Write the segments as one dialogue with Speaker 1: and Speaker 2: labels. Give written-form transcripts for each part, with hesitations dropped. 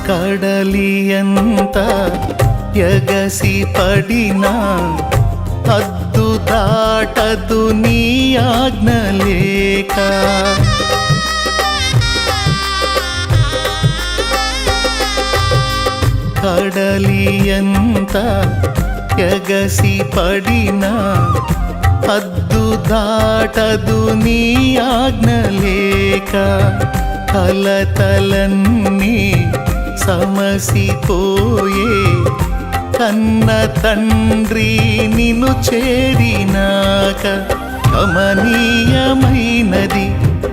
Speaker 1: కడలియంత ఎగసి పడినా హద్దు దాటదు నీ ఆజ్ఞ లేక. కడలియంత ఎగసి పడినా హద్దు దాటదు నీ ఆజ్ఞ లేక. కలతలన్నీ సమసిపోయే కన్న తండ్రి నిన్ను చేరినాక. కమనీయమైనది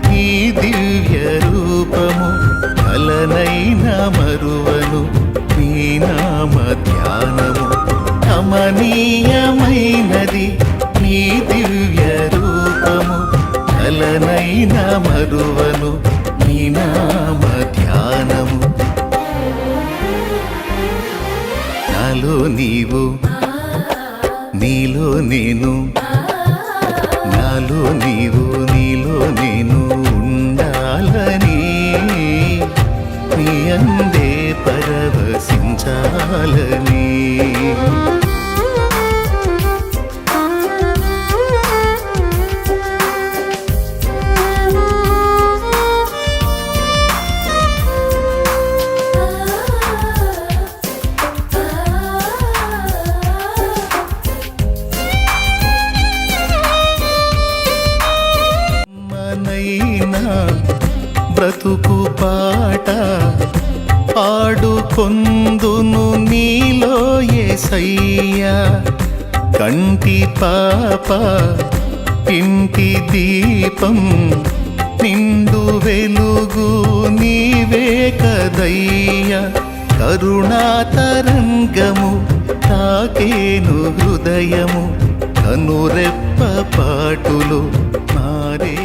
Speaker 1: నీ దివ్య రూపము, కలనైన మరువను నీ నామ ధ్యానము. కమనీయమైనది నీ దివ్య రూపము, కలనైన మరువను నీ నామ ధ్యానము. నాలో నీవు నీలో నేను, నాలో నీవు నీలో నేను ఉండాలని, నీ అందే పరవశించాలని. బ్రతుకు పాట పాడుకొందును నీలో యేసయ్యా. కంటి పాప ఇంటి దీపం నిండు వెలుగు నీవే కదయ్యా. కరుణా తరంగము తాకేను హృదయము, కనురెప్ప పాటులు మారే